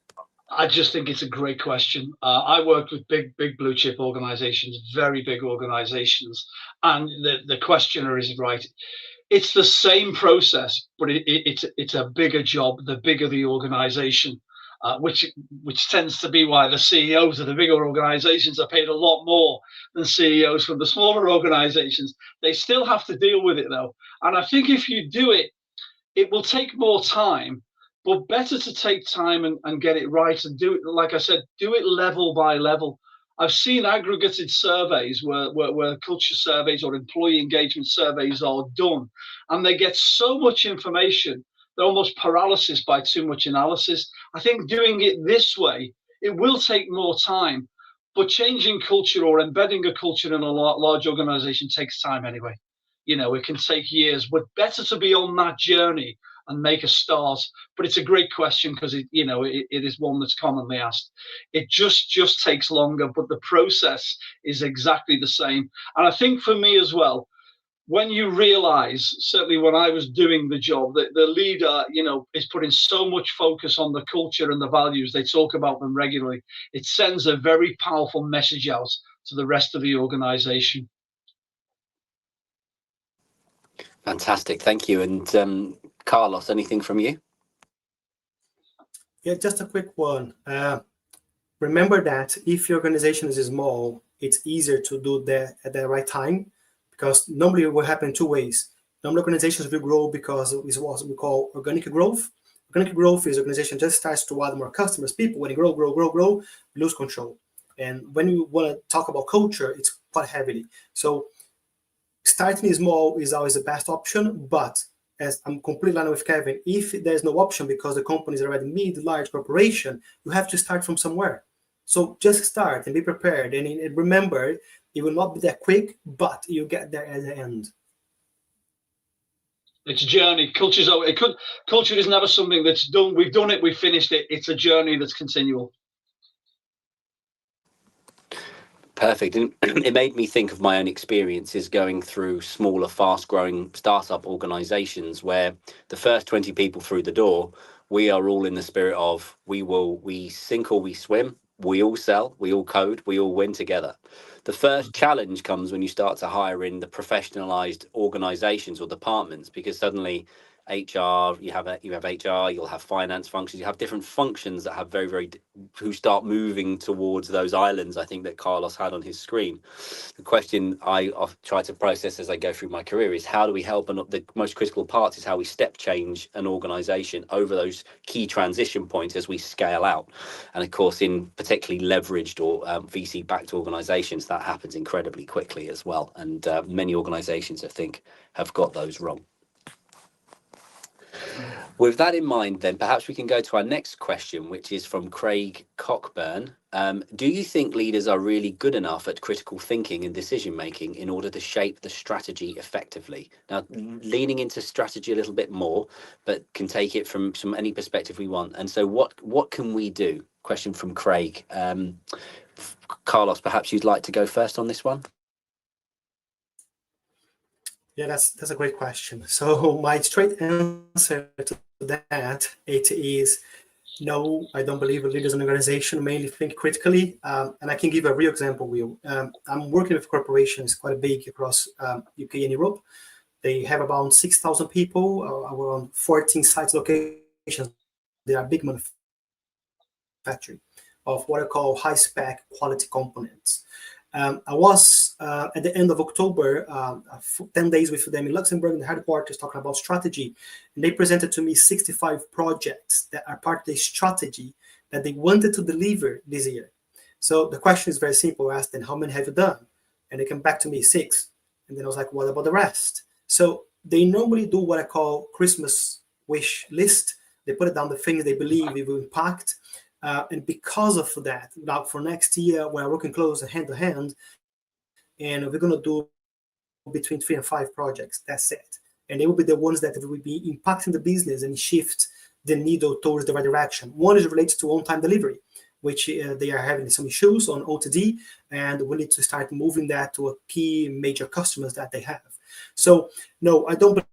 I just think it's a great question. I worked with big blue chip organizations, very big organizations, and the questioner is right. It's the same process, but it's a bigger job the bigger the organization, which tends to be why the CEOs of the bigger organizations are paid a lot more than CEOs from the smaller organizations. They still have to deal with it though, and I think if you do it, it will take more time, but better to take time and get it right and do it, like I said, do it level by level. I've seen aggregated surveys where culture surveys or employee engagement surveys are done, and they get so much information, they're almost paralysis by too much analysis. I think doing it this way, it will take more time, but changing culture or embedding a culture in a large organization takes time anyway. You know, it can take years, but better to be on that journey and make a start. But it's a great question because it is one that's commonly asked. It just takes longer, but the process is exactly the same. And I think for me as well, when you realize, certainly when I was doing the job, that the leader, is putting so much focus on the culture and the values, they talk about them regularly, it sends a very powerful message out to the rest of the organization. Fantastic, thank you. And Carlos, anything from you? Yeah, just a quick one. Remember that if your organization is small, it's easier to do that at the right time, because normally it will happen two ways. Normally organizations will grow because it's what we call organic growth. Organic growth is organization just starts to add more customers, people. When you grow, lose control. And when you want to talk about culture, it's quite heavily. So starting small is always the best option, but as I'm completely aligned with Kevin, if there's no option because the company is already mid-large corporation, you have to start from somewhere. So just start and be prepared. And remember, it will not be that quick, but you get there at the end. It's a journey. Culture is never something that's done. We've done it, we've finished it. It's a journey that's continual. Perfect. And it made me think of my own experiences going through smaller, fast-growing startup organizations where the first 20 people through the door, we are all in the spirit of we sink or we swim, we all sell, we all code, we all win together. The first challenge comes when you start to hire in the professionalized organizations or departments, because suddenly HR, you have HR, you'll have finance functions, you have different functions that have who start moving towards those islands, I think that Carlos had on his screen. The question I try to process as I go through my career is, how do we help? And the most critical part is how we step change an organization over those key transition points as we scale out. And of course, in particularly leveraged or VC backed organizations, that happens incredibly quickly as well. And many organizations, I think, have got those wrong. With that in mind, then perhaps we can go to our next question, which is from Craig Cockburn. Do you think leaders are really good enough at critical thinking and decision making in order to shape the strategy effectively? Now, leaning into strategy a little bit more, but can take it from any perspective we want. And so what can we do? Question from Craig. Carlos, perhaps you'd like to go first on this one? Yeah, that's a great question. So my straight answer to that, it is no, I don't believe leaders in an organization mainly think critically. And I can give a real example, Will. I'm working with corporations quite big across UK and Europe. They have about 6,000 people, around 14 site locations. They are big manufacturing of what I call high-spec quality components. I was at the end of October, 10 days with them in Luxembourg, in the headquarters, talking about strategy. And they presented to me 65 projects that are part of the strategy that they wanted to deliver this year. So the question is very simple. I asked them, how many have you done? And they came back to me, 6. And then I was like, what about the rest? So they normally do what I call Christmas wish list. They put it down the things they believe it will impact. And because of that, now for next year, we're working close hand to hand, and we're going to do between 3 and 5 projects. That's it. And they will be the ones that will be impacting the business and shift the needle towards the right direction. One is related to on-time delivery, which they are having some issues on OTD, and we need to start moving that to a key major customers that they have. So no, I don't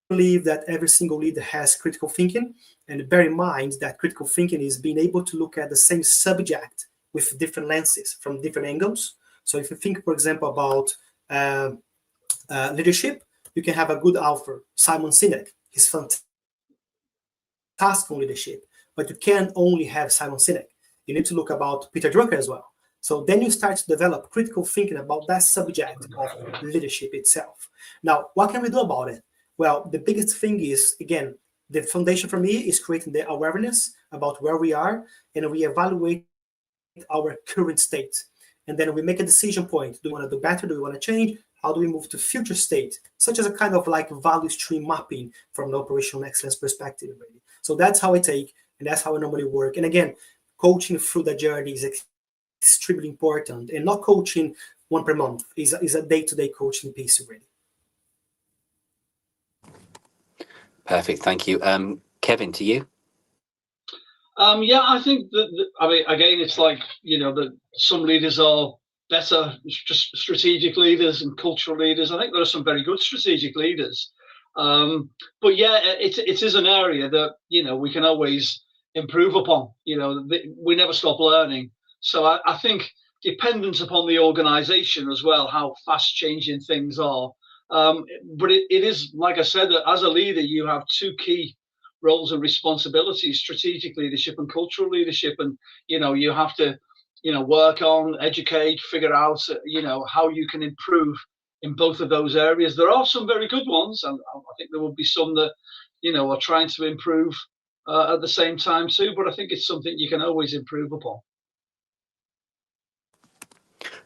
believe that every single leader has critical thinking, and bear in mind that critical thinking is being able to look at the same subject with different lenses from different angles. So if you think, for example, about leadership, you can have a good author, Simon Sinek. He's fantastic on leadership, but you can't only have Simon Sinek. You need to look about Peter Drucker as well. So then you start to develop critical thinking about that subject of leadership itself. Now, what can we do about it? Well, the biggest thing is, again, the foundation for me is creating the awareness about where we are, and we evaluate our current state. And then we make a decision point. Do we want to do better? Do we want to change? How do we move to future state? Such as a kind of like value stream mapping from an operational excellence perspective, really. So that's how I take, and that's how I normally work. And again, coaching through the journey is extremely important, and not coaching one per month is a day-to-day coaching piece, really. Perfect. Thank you. Kevin, to you. Yeah, I think that, I mean, again, it's like, that some leaders are better just strategic leaders and cultural leaders. I think there are some very good strategic leaders. But yeah, it is an area that, we can always improve upon. We never stop learning. So I think dependent upon the organization as well, how fast changing things are. But it is, like I said, that as a leader, you have two key roles and responsibilities: strategic leadership and cultural leadership. And, you have to, work on, educate, figure out, how you can improve in both of those areas. There are some very good ones, and I think there will be some that, are trying to improve at the same time too. But I think it's something you can always improve upon.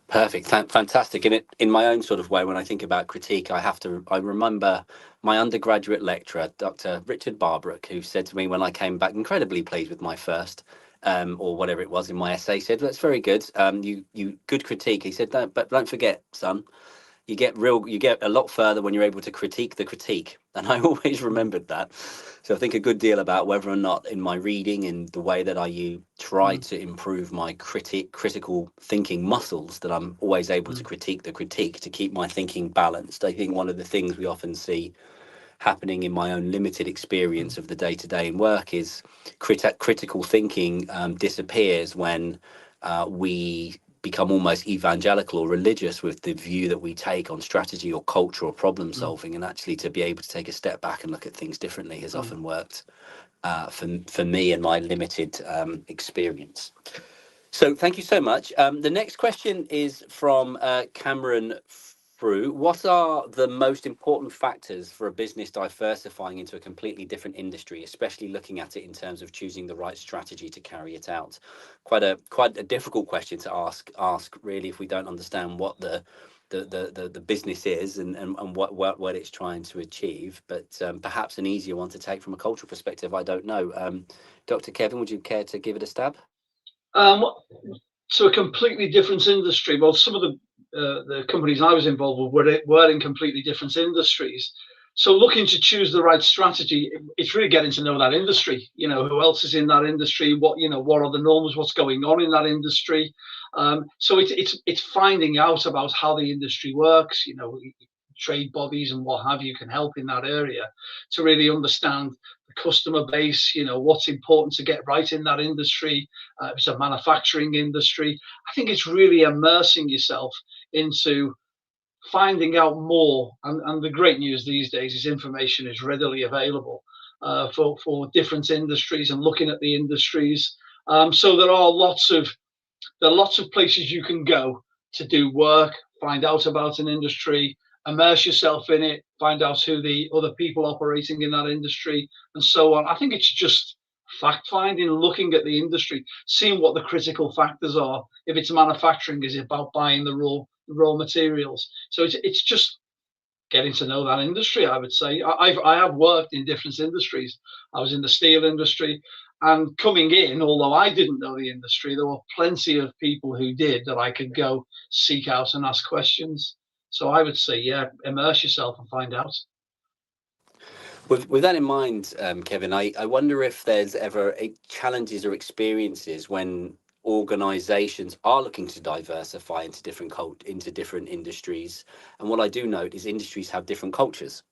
Perfect. Fantastic. And in my own sort of way, when I think about critique, I remember my undergraduate lecturer, Dr. Richard Barbrook, who said to me when I came back incredibly pleased with my first, or whatever it was in my essay, said, "That's very good. You good critique." He said, but don't forget, son, you get a lot further when you're able to critique the critique. And I always remembered that. So I think a good deal about whether or not in my reading and the way that I try to improve my critical thinking muscles, that I'm always able to critique the critique to keep my thinking balanced. I think one of the things we often see happening in my own limited experience of the day-to-day in work is critical thinking disappears when we become almost evangelical or religious with the view that we take on strategy or culture or problem solving. And actually to be able to take a step back and look at things differently has often worked for me and my limited experience. So thank you so much. The next question is from Cameron Frew. What are the most important factors for a business diversifying into a completely different industry, especially looking at it in terms of choosing the right strategy to carry it out? Quite a difficult question to ask really, if we don't understand what the business is and what it's trying to achieve. But perhaps an easier one to take from a cultural perspective, I don't know. Dr. Kevin, would you care to give it a stab? So a completely different industry. Well, some of the companies I was involved with were in completely different industries. So looking to choose the right strategy, it's really getting to know that industry. Who else is in that industry? What are the norms? What's going on in that industry? So it's finding out about how the industry works. Trade bodies and what have you can help in that area to really understand the customer base, what's important to get right in that industry. If it's a manufacturing industry, I think it's really immersing yourself into finding out more. And the great news these days is information is readily available for different industries and looking at the industries. So there are lots of places you can go to do work, find out about an industry, immerse yourself in it, find out who the other people operating in that industry, and so on. I think it's just fact finding, looking at the industry, seeing what the critical factors are. If it's manufacturing, is it about buying the raw materials? So it's just getting to know that industry, I would say. I have worked in different industries. I was in the steel industry, and coming in, although I didn't know the industry, there were plenty of people who did that I could go seek out and ask questions. So I would say, yeah, immerse yourself and find out. With that in mind, Kevin, I wonder if there's ever challenges or experiences when organizations are looking to diversify into different industries. And what I do note is industries have different cultures.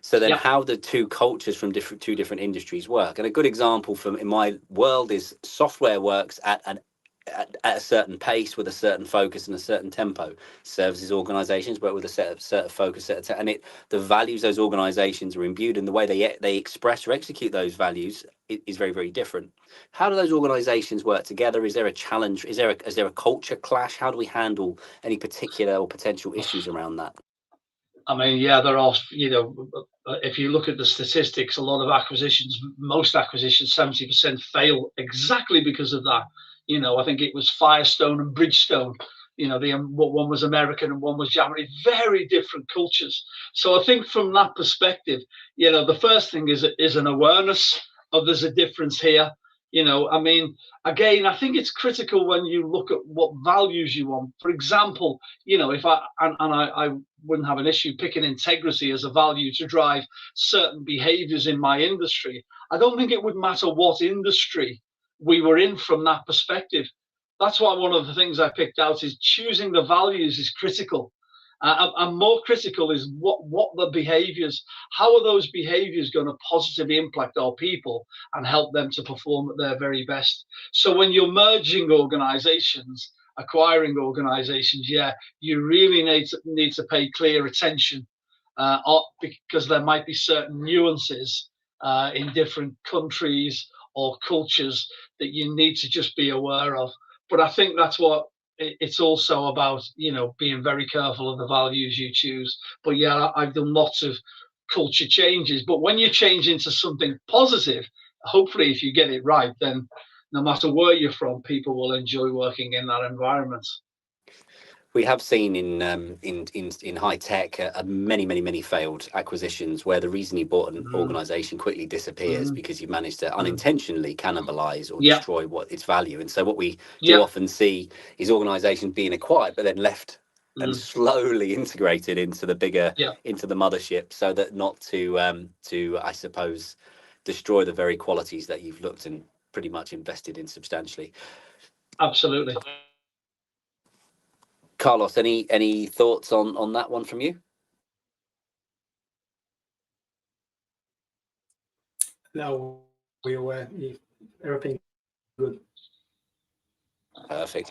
So then how the two cultures from two different industries work. And a good example from in my world is software works at a certain pace with a certain focus and a certain tempo. Services organizations work with a certain focus, and the values those organizations are imbued in, the way they express or execute those values is very, very different. How do those organizations work together? Is there a challenge? Is there a culture clash? How do we handle any particular or potential issues around that? I mean, yeah, there are, if you look at the statistics, a lot of acquisitions, most acquisitions, 70% fail exactly because of that. I think it was Firestone and Bridgestone. One was American and one was Japanese, very different cultures. So I think from that perspective, the first thing is an awareness of there's a difference here. I mean, again, I think it's critical when you look at what values you want. For example, if I wouldn't have an issue picking integrity as a value to drive certain behaviors in my industry. I don't think it would matter what industry we were in from that perspective. That's why one of the things I picked out is choosing the values is critical. And more critical is what the behaviors, how are those behaviors going to positively impact our people and help them to perform at their very best. So when you're merging organizations, acquiring organizations, you really need to pay clear attention because there might be certain nuances in different countries or cultures that you need to just be aware of. But I think that's what it's also about, being very careful of the values you choose. But I've done lots of culture changes. But when you change into something positive, hopefully if you get it right, then no matter where you're from, people will enjoy working in that environment. We have seen in high tech many failed acquisitions where the reason you bought an organization quickly disappears because you managed to unintentionally cannibalize or destroy its value. And so what we do often see is organizations being acquired but then left and slowly integrated into the bigger into the mothership, so that not to I suppose destroy the very qualities that you've looked and pretty much invested in substantially. Absolutely. Carlos, any thoughts on that one from you? No, we were everything good. Perfect.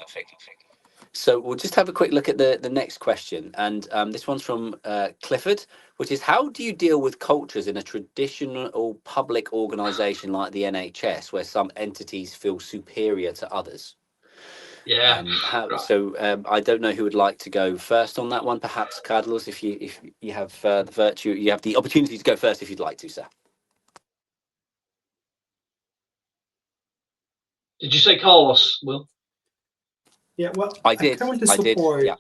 So we'll just have a quick look at the next question, and this one's from Clifford, which is, how do you deal with cultures in a traditional public organisation like the NHS, where some entities feel superior to others? I don't know who would like to go first on that one. Perhaps Carlos, if you have the virtue, you have the opportunity to go first if you'd like to, sir. Did you say Carlos, Will? Yeah, well, I did. I did. Yeah.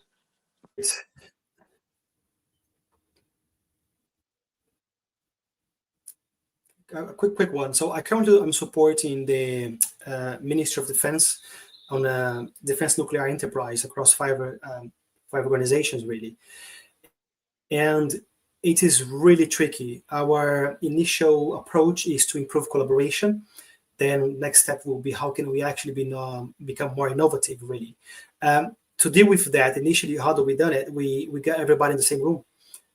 A quick one. So I'm supporting the Ministry of Defense on a defense nuclear enterprise across five organizations, really. And it is really tricky. Our initial approach is to improve collaboration. Then next step will be how can we actually become more innovative, really. To deal with that, initially, how do we done it? We got everybody in the same room,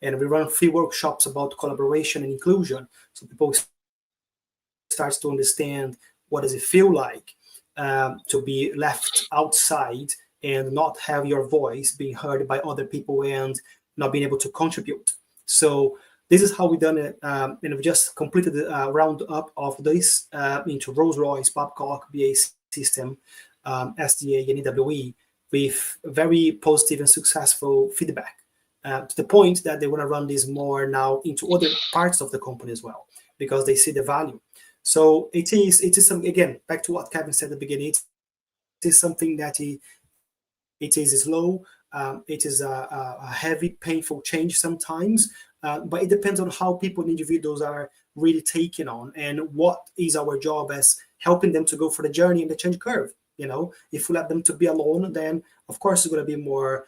and we run free workshops about collaboration and inclusion, so people starts to understand what does it feel like to be left outside and not have your voice being heard by other people and not being able to contribute. So this is how we done it, and we just completed a roundup of this into Rolls-Royce, Babcock, BAE System, SDA, and EWE with very positive and successful feedback to the point that they want to run this more now into other parts of the company as well, because they see the value. So it is some, again, back to what Kevin said at the beginning, it is something that it is slow, it is a heavy, painful change sometimes, but it depends on how people and individuals are really taking on and what is our job as helping them to go for the journey and the change curve. If we let them to be alone, then of course it's going to be more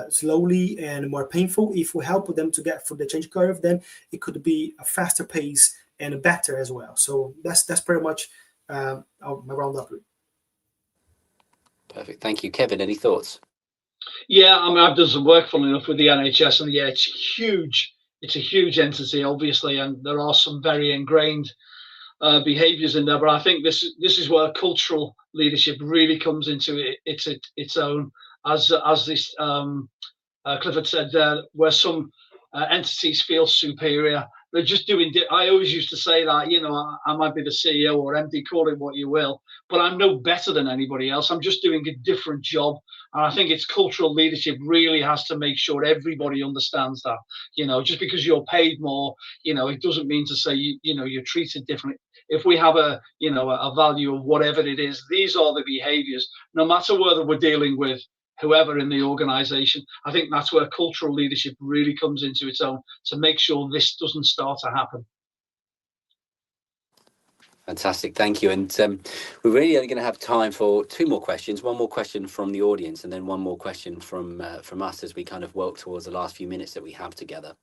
slowly and more painful. If we help them to get through the change curve, then it could be a faster pace and better as well. So that's pretty much my roundup. Perfect. Thank you. Kevin, any thoughts? Yeah, I mean, I've done some work, funnily enough, with the NHS, and yeah, it's huge. It's a huge entity, obviously, and there are some very ingrained behaviours in there. But I think this is where cultural leadership really comes into its own, as this Clifford said there, where some entities feel superior. They're just doing. I always used to say that, you know, I might be the CEO or MD, call it what you will, but I'm no better than anybody else. I'm just doing a different job. And I think it's cultural leadership really has to make sure everybody understands that. You know, just because you're paid more, you know, it doesn't mean to say you know you're treated differently. If we have a value of whatever it is, these are the behaviours. No matter whether we're dealing with whoever in the organization, I think that's where cultural leadership really comes into its own, to make sure this doesn't start to happen. Fantastic, thank you. And we're really only going to have time for two more questions. One more question from the audience, and then one more question from us as we kind of work towards the last few minutes that we have together.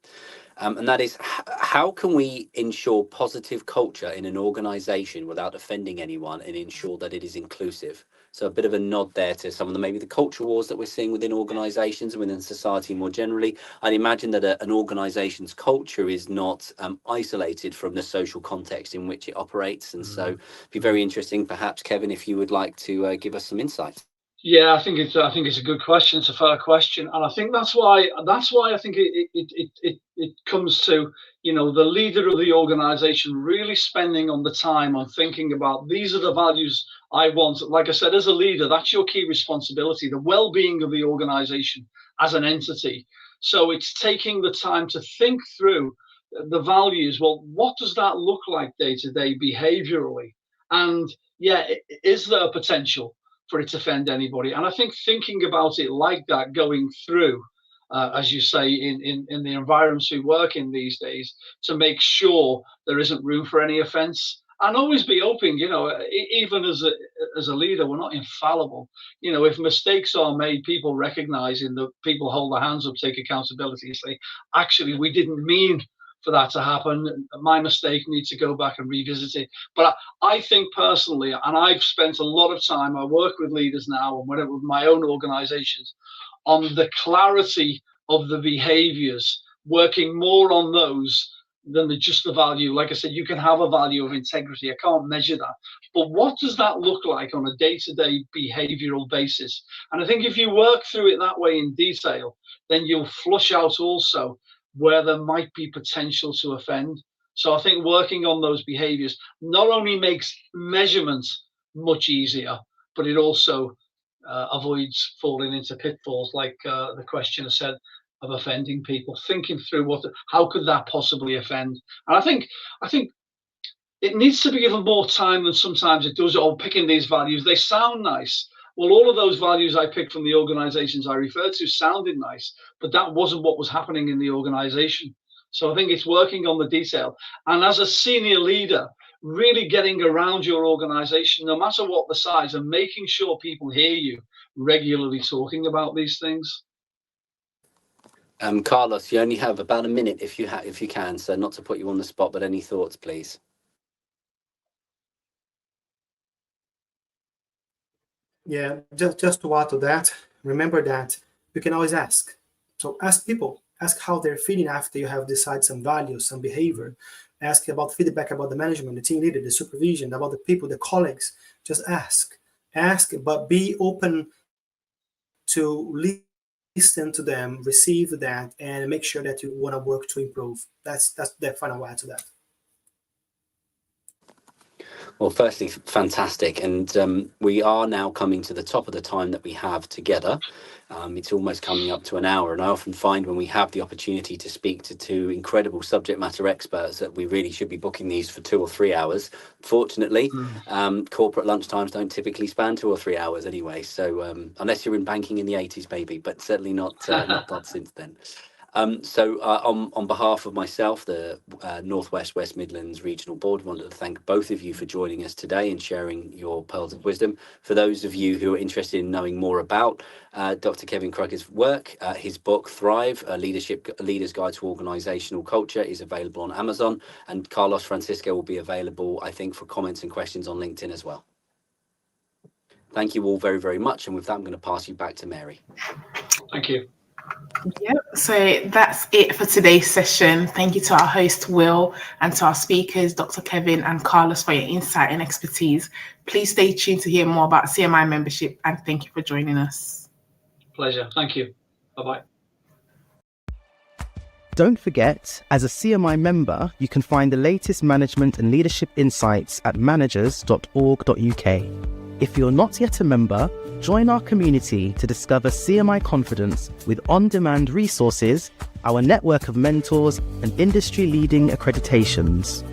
And that is, how can we ensure positive culture in an organization without offending anyone and ensure that it is inclusive? So a bit of a nod there to some of the maybe the culture wars that we're seeing within organizations and within society more generally. I'd imagine that an organization's culture is not isolated from the social context in which it operates. And so it'd be very interesting, perhaps, Kevin, if you would like to give us some insight. Yeah, I think it's a good question. It's a fair question, and I think that's why I think it comes to, you know, the leader of the organization really spending on the time on thinking about, these are the values I want. Like I said, as a leader, that's your key responsibility, the well-being of the organization as an entity. So it's taking the time to think through the values. Well, what does that look like day to day behaviorally? And yeah, is there a potential for it to offend anybody? And I think thinking about it like that, going through, as you say, in the environments we work in these days, to make sure there isn't room for any offence, and always be open. You know, even as a leader, we're not infallible. You know, if mistakes are made, people recognizing that, people hold their hands up, take accountability, say, actually, we didn't mean for that to happen. My mistake, needs to go back and revisit it. But I think personally, and I've spent a lot of time, I work with leaders now and whatever with my own organizations, on the clarity of the behaviors, working more on those than just the value. Like I said, you can have a value of integrity. I can't measure that. But what does that look like on a day-to-day behavioral basis? And I think if you work through it that way in detail, then you'll flush out also where there might be potential to offend. So I think working on those behaviors not only makes measurements much easier, but it also avoids falling into pitfalls like the questioner said, of offending people, thinking through how could that possibly offend. And I think it needs to be given more time than sometimes it does. Picking these values, they sound nice. Well, all of those values I picked from the organizations I referred to sounded nice, but that wasn't what was happening in the organization. So I think it's working on the detail. And as a senior leader, really getting around your organization, no matter what the size, and making sure people hear you regularly talking about these things. Carlos, you only have about a minute if you can, so not to put you on the spot, but any thoughts, please? Yeah, just to add to that, remember that you can always ask. So ask people, ask how they're feeling after you have decided some values, some behavior. Ask about feedback about the management, the team leader, the supervision, about the people, the colleagues. Just ask, but be open to listen to them, receive that, and make sure that you want to work to improve. That's the final add to that. Well, firstly, fantastic. And we are now coming to the top of the time that we have together. It's almost coming up to an hour. And I often find when we have the opportunity to speak to two incredible subject matter experts that we really should be booking these for 2 or 3 hours. Fortunately, corporate lunchtimes don't typically span 2 or 3 hours anyway. So unless you're in banking in the 80s, maybe, but certainly not since then. On behalf of myself, the Northwest West Midlands Regional Board, wanted to thank both of you for joining us today and sharing your pearls of wisdom. For those of you who are interested in knowing more about Dr. Kevin Crugger's work, his book Thrive, A Leader's Guide to Organisational Culture, is available on Amazon, and Carlos Francisco will be available, I think, for comments and questions on LinkedIn as well. Thank you all very, very much, and with that I'm going to pass you back to Mary. Thank you. Yep, so that's it for today's session. Thank you to our host, Will, and to our speakers, Dr. Kevin and Carlos, for your insight and expertise. Please stay tuned to hear more about CMI membership, and thank you for joining us. Pleasure. Thank you. Bye-bye. Don't forget, as a CMI member, you can find the latest management and leadership insights at managers.org.uk. If you're not yet a member, join our community to discover CMI Confidence with on-demand resources, our network of mentors, and industry-leading accreditations.